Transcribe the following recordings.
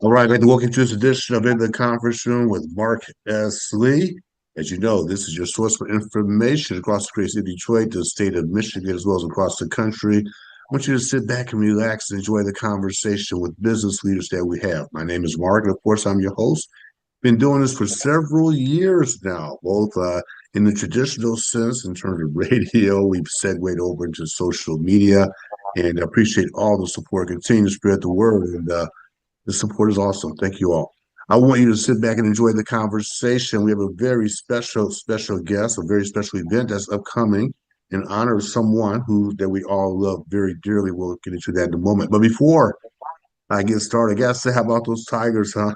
All right, I'd like to welcome you to this edition of In the Conference Room with Mark S. Lee. As you know, this is your source for information across the great city of Detroit, the state of Michigan, as well as across the country. I want you to sit back and relax and enjoy the conversation with business leaders that we have. My name is Mark, and of course, I'm your host. Been doing this for several years now, both in the traditional sense in terms of radio. We've segued over into social media, and I appreciate all the support. Continue to spread the word, and the support is awesome. Thank you all. I want you to sit back and enjoy the conversation. We have a very special guest, a very special event that's upcoming in honor of someone who that we all love very dearly. We'll get into that in a moment. But before I get started, I gotta say, how about those Tigers, huh?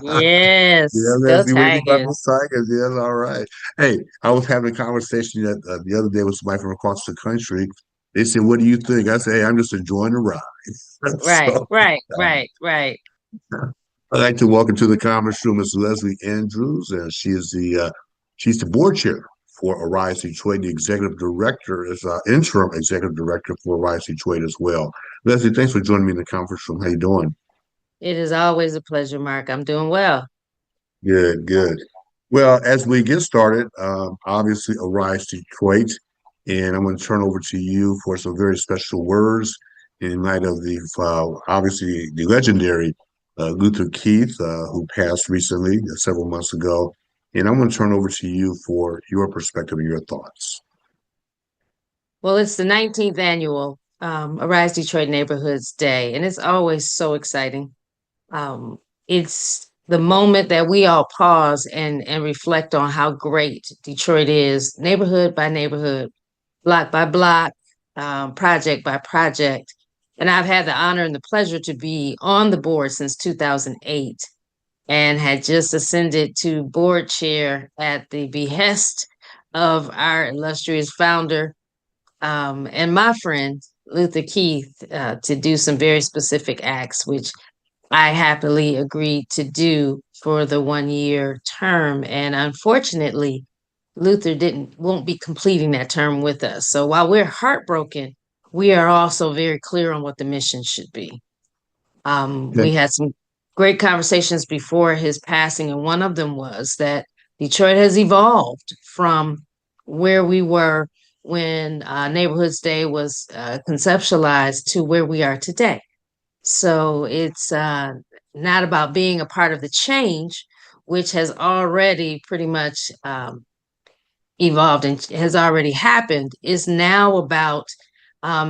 Yeah, Yes, go Leslie, what do you think about those Tigers. Tigers? Yes, all right. Hey, I was having a conversation the other day with somebody from across the country. They said, "What do you think?" I said, "Hey, I'm just enjoying the ride." Right, So right, right, right. I'd like to welcome to the conference room Ms. Leslie Andrews, and she's the board chair for Arise Detroit. The executive director is interim executive director for Arise Detroit as well. Leslie, thanks for joining me in the conference room. How you doing? It is always a pleasure, Mark. I'm doing well. Good, good. Well, as we get started, obviously Arise Detroit, and I'm going to turn over to you for some very special words in light of the obviously the legendary Luther Keith, who passed recently, several months ago. And I'm going to turn over to you for your perspective and your thoughts. Well, it's the 19th annual Arise Detroit Neighborhoods Day, and it's always so exciting. It's the moment that we all pause and reflect on how great Detroit is, neighborhood by neighborhood, block by block, project by project. And I've had the honor and the pleasure to be on the board since 2008 and had just ascended to board chair at the behest of our illustrious founder and my friend, Luther Keith, to do some very specific acts, which I happily agreed to do for the 1 year term. And unfortunately, Luther didn't won't be completing that term with us. So while we're heartbroken, we are also very clear on what the mission should be. Okay. We had some great conversations before his passing, and one of them was that Detroit has evolved from where we were when Neighborhoods Day was conceptualized to where we are today. So it's not about being a part of the change, which has already pretty much evolved and has already happened, is now about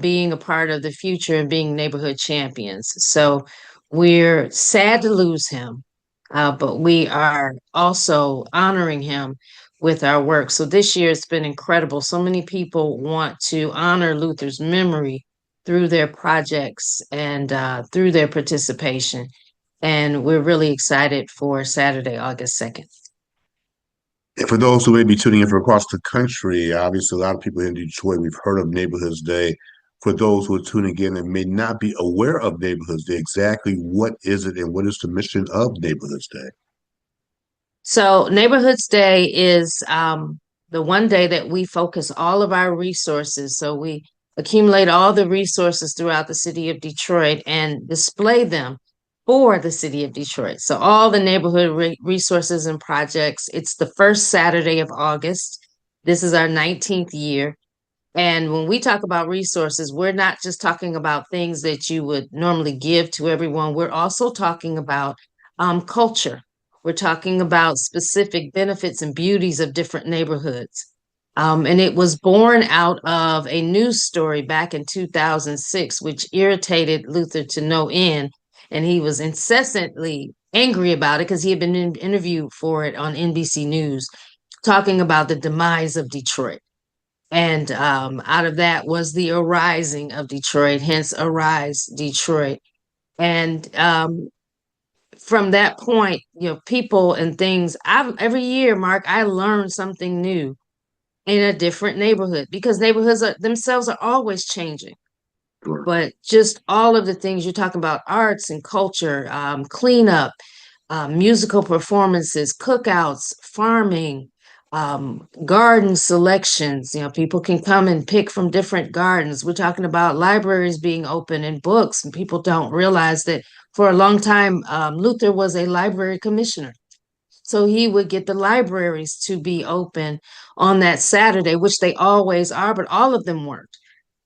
being a part of the future and being neighborhood champions. So we're sad to lose him, but we are also honoring him with our work. So this year it's been incredible. So many people want to honor Luther's memory through their projects and through their participation. And we're really excited for Saturday, August 2nd. And for those who may be tuning in from across the country, obviously a lot of people in Detroit, we've heard of Neighborhoods Day. For those who are tuning in and may not be aware of Neighborhoods Day, exactly what is it and what is the mission of Neighborhoods Day? So, Neighborhoods Day is the one day that we focus all of our resources. So, we accumulate all the resources throughout the city of Detroit and display them for the city of Detroit. So, all the neighborhood resources and projects. It's the first Saturday of August. This is our 19th year. And when we talk about resources, we're not just talking about things that you would normally give to everyone. We're also talking about culture. We're talking about specific benefits and beauties of different neighborhoods. And it was born out of a news story back in 2006, which irritated Luther to no end. And he was incessantly angry about it because he had been interviewed for it on NBC News, talking about the demise of Detroit. And out of that was the arising of Detroit, hence Arise Detroit. And from that point, people and things, every year, Mark, I learn something new in a different neighborhood because neighborhoods themselves are always changing. Sure. But just all of the things you're talking about, arts and culture, cleanup, musical performances, cookouts, farming, garden selections. People can come and pick from different gardens. We're talking about libraries being open and books, and people don't realize that for a long time, Luther was a library commissioner. So he would get the libraries to be open on that Saturday, which they always are, but all of them weren't.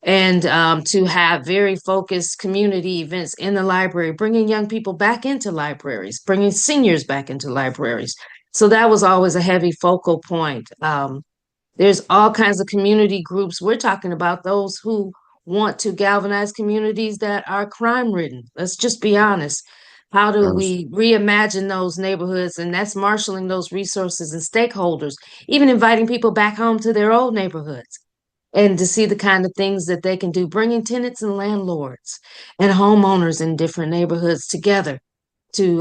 And to have very focused community events in the library, bringing young people back into libraries, bringing seniors back into libraries. So that was always a heavy focal point. There's all kinds of community groups. We're talking about those who want to galvanize communities that are crime ridden. Let's just be honest. How do Honestly. we reimagine those neighborhoods? And that's marshaling those resources and stakeholders, even inviting people back home to their old neighborhoods and to see the kind of things that they can do, bringing tenants and landlords and homeowners in different neighborhoods together to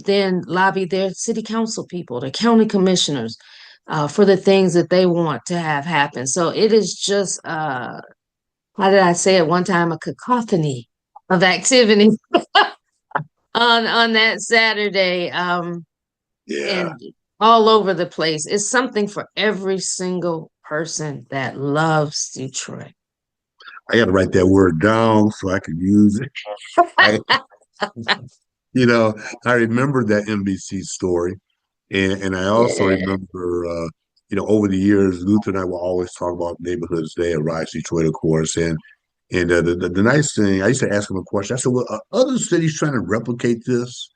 then lobby their city council people, their county commissioners, for the things that they want to have happen. So it is just, how did I say it one time, a cacophony of activity on that Saturday, Yeah, and all over the place. It's something for every single person that loves Detroit. I got to write that word down so I can use it. I, you know, I remember that NBC story, and I also Yeah. remember, over the years, Luther and I will always talk about Neighborhoods Day at Rise Detroit, of course, and the nice thing, I used to ask him a question. I said, "Well, are other cities trying to replicate this?"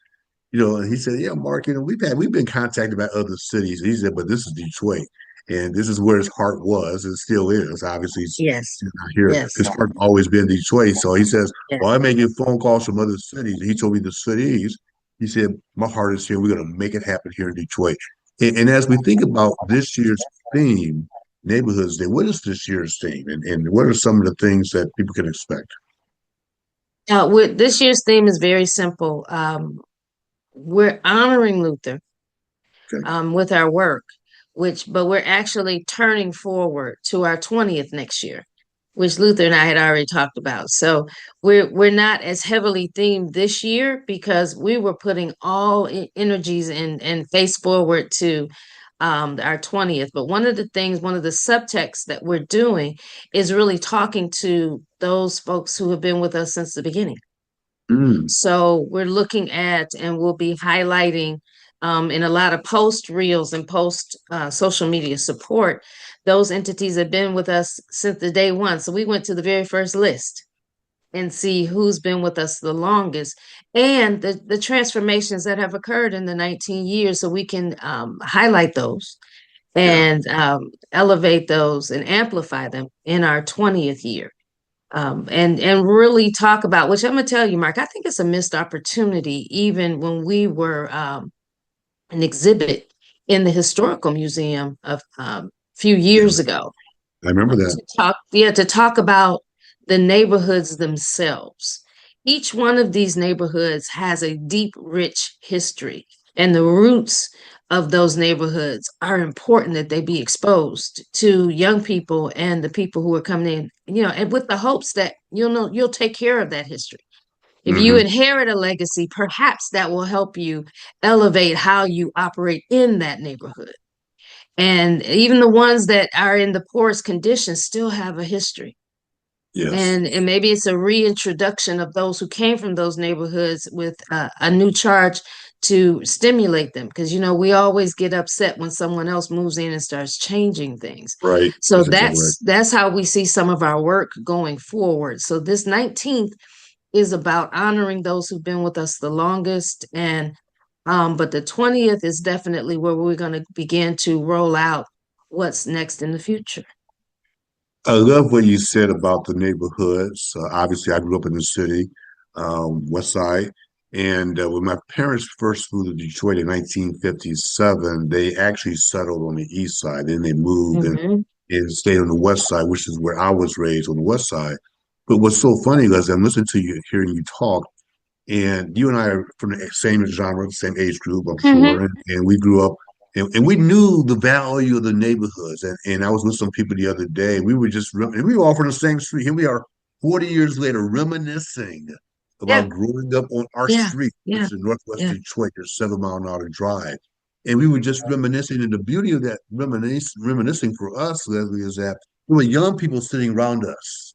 And he said, "Yeah, Mark, we've been contacted by other cities." He said, "But this is Detroit, and this is where his heart was, and still is. Obviously, Yes. he's not here. Yes. His heart always been Detroit." So he says, Yes. "Well, I may get phone calls from other cities." He told me the cities. He said, "My heart is here. We're going to make it happen here in Detroit." And as we think about this year's theme, Neighborhoods Day, what is this year's theme, and what are some of the things that people can expect? With this year's theme is very simple. We're honoring Luther Okay. with our work, but we're actually turning forward to our 20th next year, which Luther and I had already talked about. So we're not as heavily themed this year because we were putting all energies and face forward to our 20th. But one of the subtexts that we're doing is really talking to those folks who have been with us since the beginning. Mm, So we're looking at and we'll be highlighting in a lot of post reels and post social media support. Those entities have been with us since the day one. So we went to the very first list and see who's been with us the longest and the transformations that have occurred in the 19 years so we can highlight those yeah. and elevate those and amplify them in our 20th year. And really talk about, which I'm gonna tell you, Mark, I think it's a missed opportunity, even when we were an exhibit in the historical museum a few Yeah, years ago. I remember that. To talk about the neighborhoods themselves. Each one of these neighborhoods has a deep, rich history, and the roots of those neighborhoods are important that they be exposed to young people and the people who are coming in, and with the hopes that you'll take care of that history. If you Hmm. inherit a legacy, perhaps that will help you elevate how you operate in that neighborhood. And even the ones that are in the poorest conditions still have a history. Yes. And maybe it's a reintroduction of those who came from those neighborhoods with a new charge to stimulate them. Because, we always get upset when someone else moves in and starts changing things. Right. So That's exactly right. that's how we see some of our work going forward. So this 19th is about honoring those who've been with us the longest. And but the 20th is definitely where we're going to begin to roll out what's next in the future. I love what you said about the neighborhoods. Obviously, I grew up in the city, West Side, and when my parents first moved to Detroit in 1957, they actually settled on the East Side. Then they moved Hmm. and stayed on the West Side, which is where I was raised on the West Side. But what's so funny is I'm listening to you, hearing you talk, and you and I are from the same genre, same age group, I'm Hmm. sure. And we grew up and we knew the value of the neighborhoods. And I was with some people the other day. We were and we were all from the same street. Here we are 40 years later reminiscing Yeah, about growing up on our yeah, street, which yeah, is Northwest yeah. Detroit, there's 7 Mile an Hour drive. And we were just reminiscing. And the beauty of that reminiscing for us, Leslie, is that there were young people sitting around us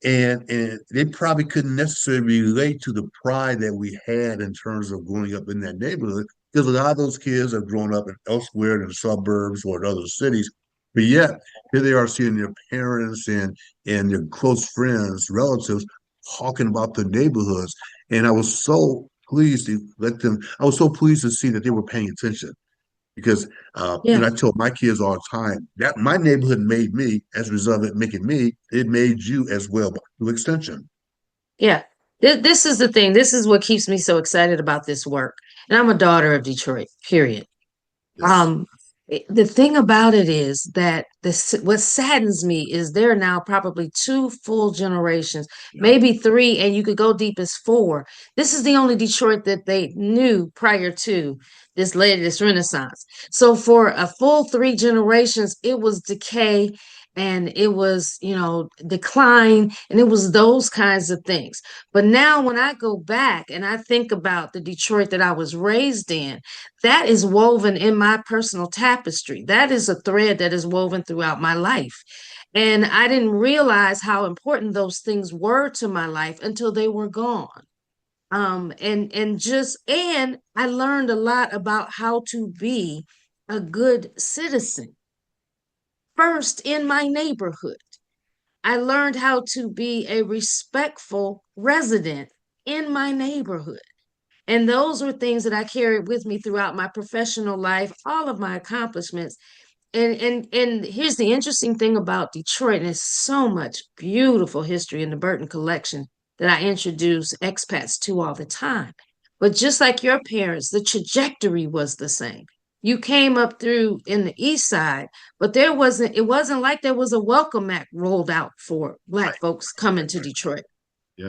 and they probably couldn't necessarily relate to the pride that we had in terms of growing up in that neighborhood, because a lot of those kids have grown up in elsewhere in the suburbs or in other cities, but yet here they are seeing their parents and their close friends, relatives talking about the neighborhoods. And I was so pleased to let them, I was so pleased to see that they were paying attention because Yeah. I tell my kids all the time that my neighborhood made me. As a result of it making me, it made you as well through extension. Yeah. This is the thing. This is what keeps me so excited about this work. And I'm a daughter of Detroit, period. Yes. Um, the thing about it is that this what saddens me is there are now probably two full generations, Yeah. maybe three, and you could go deep as four. This is the only Detroit that they knew prior to this Renaissance. So for a full three generations, it was decay and it was, decline, and it was those kinds of things. But now when I go back and I think about the Detroit that I was raised in, that is woven in my personal tapestry. That is a thread that is woven throughout my life. And I didn't realize how important those things were to my life until they were gone. And I learned a lot about how to be a good citizen. First in my neighborhood, I learned how to be a respectful resident in my neighborhood. And those were things that I carried with me throughout my professional life, all of my accomplishments. And here's the interesting thing about Detroit, and there's so much beautiful history in the Burton collection that I introduce expats to all the time. But just like your parents, the trajectory was the same. You came up through in the east side, but it wasn't like there was a welcome mat rolled out for Right. black folks coming Right. to Right. Detroit.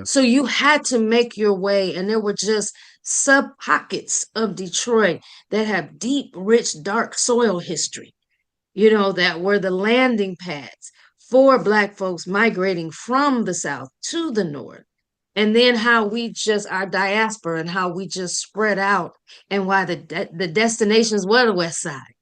So Yes. you had to make your way, and there were just sub pockets of Detroit that have deep, rich, dark soil history, that were the landing pads for Black folks migrating from the South to the North. And then how our diaspora and how we just spread out, and why the destinations were the West Side,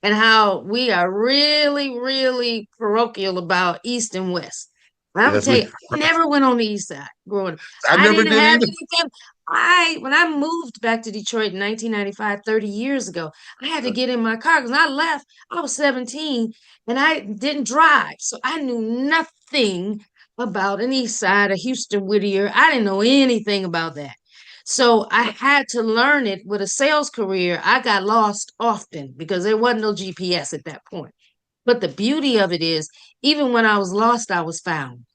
and how we are really, really parochial about East and West. But I'm gonna Yes. tell you, I never went on the East Side growing up. I I never didn't did have either. anything. When I moved back to Detroit in 1995, 30 years ago, I had to get in my car because I left. I was 17 and I didn't drive. So I knew nothing about an East Side of Houston, Whittier. I didn't know anything about that. So I had to learn it with a sales career. I got lost often because there wasn't no GPS at that point. But the beauty of it is, even when I was lost, I was found.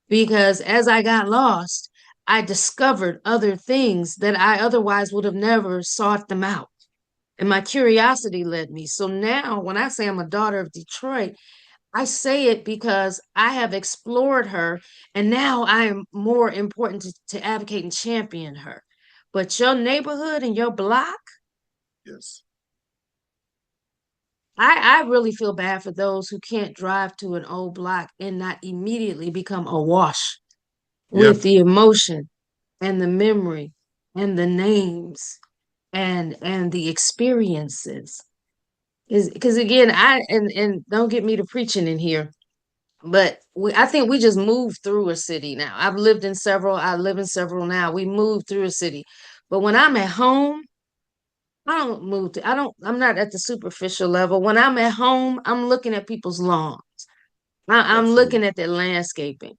Because as I got lost, I discovered other things that I otherwise would have never sought them out. And my curiosity led me. So now, when I say I'm a daughter of Detroit, I say it because I have explored her, and now I am more important to advocate and champion her. But your neighborhood and your block, Yes. I really feel bad for those who can't drive to an old block and not immediately become awash Yeah. with the emotion and the memory and the names and the experiences. Because again, and don't get me to preaching in here, but I think we just moved through a city now. I live in several now. We moved through a city. But when I'm at home, I'm not at the superficial level. When I'm at home, I'm looking at people's lawns. I'm Absolutely. looking at their landscaping.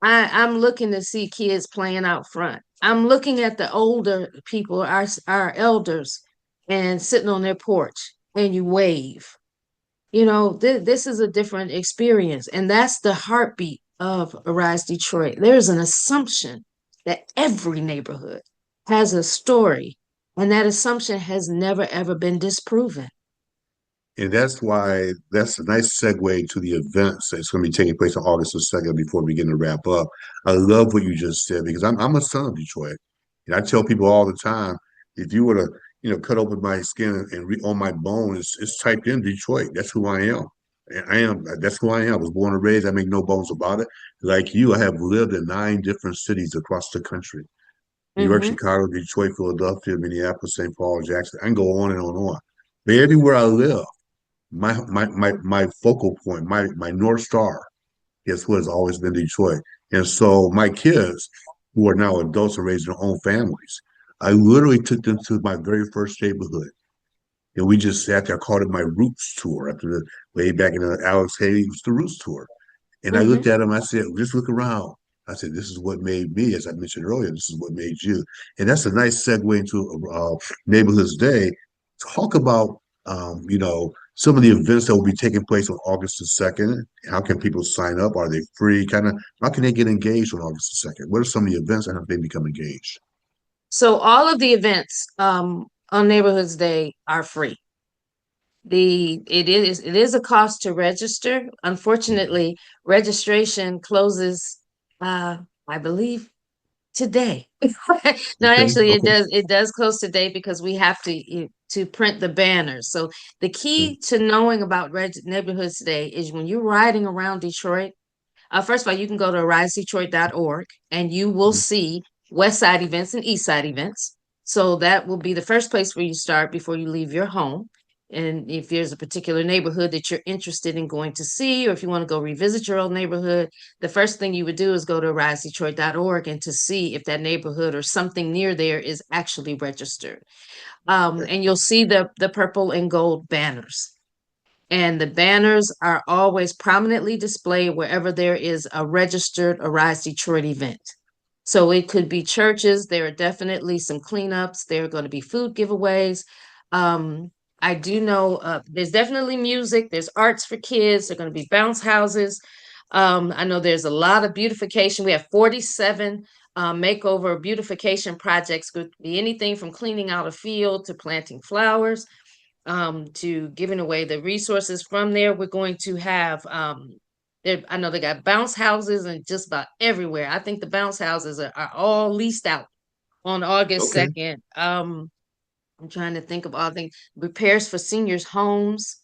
I'm looking to see kids playing out front. I'm looking at the older people, our elders, and sitting on their porch, and you wave. This is a different experience, and that's the heartbeat of Arise Detroit. There's an assumption that every neighborhood has a story, and that assumption has never ever been disproven. And that's why that's a nice segue to the events that's going to be taking place on August the 2nd before we begin to wrap up. I love what you just said because I'm a son of Detroit. And I tell people all the time, if you were to, cut open my skin and read on my bone, it's typed in Detroit. That's who I am. And that's who I am. I was born and raised. I make no bones about it. Like you, I have lived in 9 different cities across the country. New York, Mm-hmm. Chicago, Detroit, Philadelphia, Minneapolis, St. Paul, Jackson. I can go on and on and on. But everywhere I live, my focal point, my North Star guess what? It's always been Detroit. And so my kids, who are now adults and raising their own families, I literally took them to my very first neighborhood. And we just sat there, called it my Roots tour after the way back in the Alex Haley was the Roots tour. And I looked Hmm. at him, I said, just look around. I said, this is what made me, as I mentioned earlier, this is what made you. And that's a nice segue into Neighborhoods Day. Talk about, some of the events that will be taking place on August the 2nd. How can people sign up? Are they free? How can they get engaged on August the 2nd? What are some of the events and how can they become engaged? So all of the events on Neighborhoods Day are free. It is a cost to register. Unfortunately, registration closes I believe today. No, Okay, actually okay. it does close today because we have to print the banners. So the key to knowing about Neighborhoods Day is when you're riding around Detroit, first of all, you can go to arisedetroit.org and you will Mhm. see West Side events and East Side events. So that will be the first place where you start before you leave your home. And if there's a particular neighborhood that you're interested in going to see, or if you want to go revisit your old neighborhood, the first thing you would do is go to arisedetroit.org and to see if that neighborhood or something near there is actually registered. Okay. And you'll see the purple and gold banners. And the banners are always prominently displayed wherever there is a registered Arise Detroit event. So it could be churches. There are definitely some cleanups. There are going to be food giveaways. Um, I do know there's definitely music. There's arts for kids. There are going to be bounce houses. I know there's a lot of beautification. We have 47 makeover beautification projects. Could be anything from cleaning out a field to planting flowers, to giving away the resources from there. We're going to have I know they got bounce houses and just about everywhere. I think the bounce houses are all leased out on August Okay. 2nd. I'm trying to think of all things. Repairs for seniors' homes.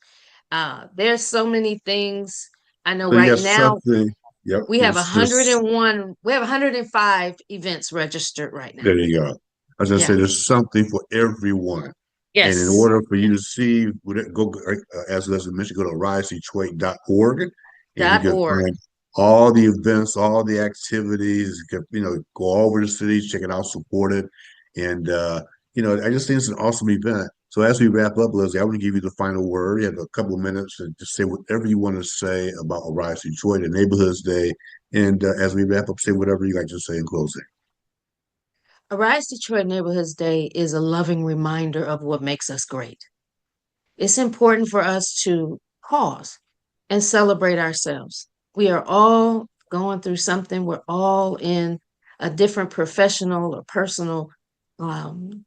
There's so many things. I know So you right got now something. Yep. we have There's 101, we have 105 events registered right now. there you go. I was gonna say Yeah. there's something for everyone. And in Yes. order for you to see, go as Leslie mentioned, go to risedetroit.org and you Dot can org. find all the events, all the activities. You can, go all over the city, check it out, support it. And I just think it's an awesome event. So as we wrap up, Leslie, I want to give you the final word. You have a couple of minutes to just say whatever you want to say about Arise Detroit and Neighborhoods Day. And as we wrap up, say whatever you like to say in closing. Arise Detroit Neighborhoods Day is a loving reminder of what makes us great. It's important for us to pause and celebrate ourselves. We are all going through something, we're all in a different professional or personal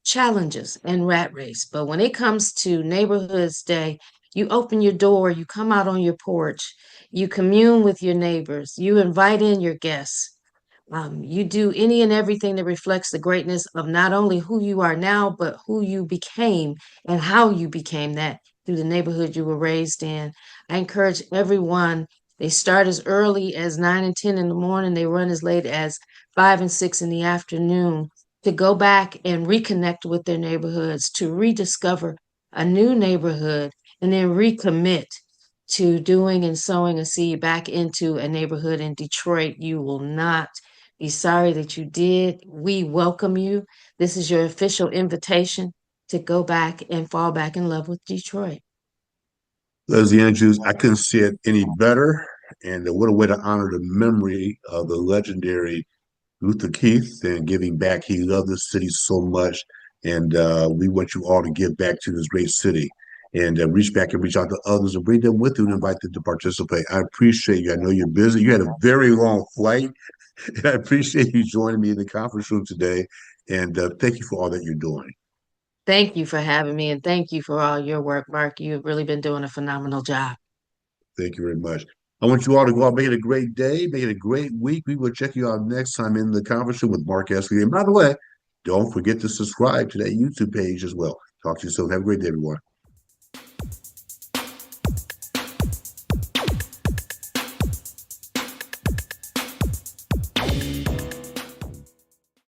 challenges and rat race. But when it comes to Neighborhoods Day, you open your door, you come out on your porch, you commune with your neighbors, you invite in your guests. You do any and everything that reflects the greatness of not only who you are now, but who you became and how you became that through the neighborhood you were raised in. I encourage everyone, they start as early as 9 and 10 in the morning, they run as late as 5 and 6 in the afternoon, to go back and reconnect with their neighborhoods, to rediscover a new neighborhood, and then recommit to doing and sowing a seed back into a neighborhood in Detroit. You will not be sorry that you did. We welcome you. This is your official invitation to go back and fall back in love with Detroit. Leslie Andrews, I couldn't say it any better. And what a way to honor the memory of the legendary Luther Keith and giving back. He loved this city so much. And we want you all to give back to this great city and reach back and reach out to others and bring them with you and invite them to participate. I appreciate you. I know you're busy. You had a very long flight. And I appreciate you joining me in the conference room today. And thank you for all that you're doing. Thank you for having me, and thank you for all your work, Mark. You've really been doing a phenomenal job. Thank you very much. I want you all to go out, make it a great day, make it a great week. We will check you out next time in the conversation with Mark Esley. And by the way, don't forget to subscribe to that YouTube page as well. Talk to you soon. Have a great day, everyone.